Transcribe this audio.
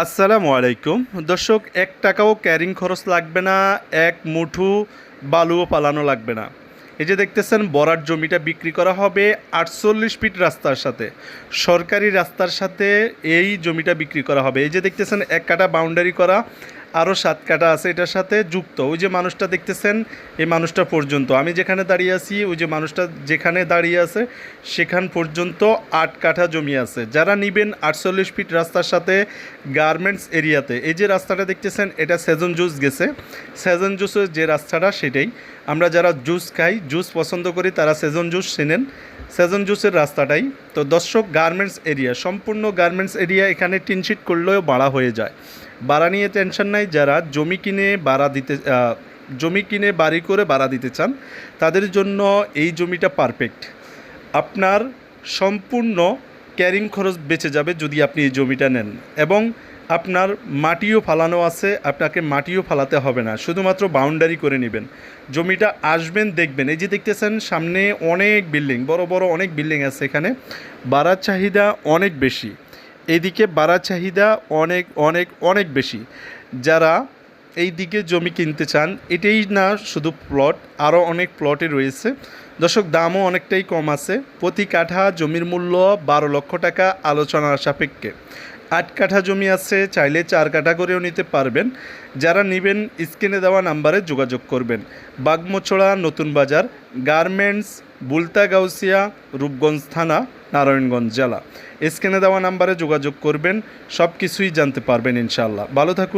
আসসালামু আলাইকুম দর্শক, 1 টাকাও ক্যারিং খরচ লাগবে না, এক মুঠো বালুও পালানো লাগবে না। এই যে দেখতেছেন বরাট জমিটা বিক্রি করা হবে 48 ফিট রাস্তার সাথে, সরকারি রাস্তার সাথে এই জমিটা বিক্রি করা হবে। এই যে দেখতেছেন 1 কাঠা বাউন্ডারি করা, আরও 7 কাঠা আছে এটার সাথে যুক্ত। ওই যে মানুষটা দেখতেছেন, এই মানুষটা পর্যন্ত আমি যেখানে দাঁড়িয়ে আছি, ওই যে মানুষটা যেখানে দাঁড়িয়ে আছে সেখান পর্যন্ত 8 কাঠা জমি আছে। যারা নেবেন 48 ফিট রাস্তার সাথে গার্মেন্টস এরিয়াতে, এই যে রাস্তাটা দেখতেছেন এটা সেজন জুস গেছে। সেজন জুসের যে রাস্তাটা সেটাই, আমরা যারা জুস খাই, জুস পছন্দ করি, তারা সেজন জুস চেনেন, সেজন জুসের রাস্তাটাই। তো দর্শক, গার্মেন্টস এরিয়া, সম্পূর্ণ গার্মেন্টস এরিয়া। এখানে টিনশিট করলেও ভাড়া হয়ে যায়, ভাড়া নিয়ে টেনশন নাই। যারা জমি কিনে বাড়ি করে ভাড়া দিতে চান, তাদের জন্য এই জমিটা পারফেক্ট। আপনার সম্পূর্ণ ক্যারিং খরচ বেঁচে যাবে যদি আপনি এই জমিটা নেন, এবং আপনার মাটিও ফালানো আছে, আপনাকে মাটিও ফালাতে হবে না, শুধুমাত্র বাউন্ডারি করে নেবেন। জমিটা আসবেন, দেখবেন। এই যে দেখতেছেন সামনে অনেক বিল্ডিং, বড় বড় অনেক বিল্ডিং আছে। এখানে ভাড়ার চাহিদা অনেক বেশি, এইদিকে ভাড়ার চাহিদা অনেক অনেক অনেক বেশি। যারা এই দিকে জমি কিনতে চান, এটাই না শুধু প্লট, আরও অনেক প্লটে রয়েছে। দর্শক, দামও অনেকটাই কম আছে। প্রতি কাঠা জমির মূল্য 12 লক্ষ টাকা আলোচনার সাপেক্ষে। 8 কাঠা জমি আছে, চাইলে 4 কাঠা করেও নিতে পারবেন। যারা নেবেন স্ক্রিনে দেওয়া নাম্বারে যোগাযোগ করবেন। বাগমোছড়া, নতুন বাজার, গার্মেন্টস, বুলতা গাউসিয়া, রূপগঞ্জ থানা, নারায়ণগঞ্জ জেলা। স্ক্রিনে দেওয়া নাম্বারে যোগাযোগ করবেন, সব কিছুই জানতে পারবেন ইনশাআল্লাহ। ভালো থাকুন।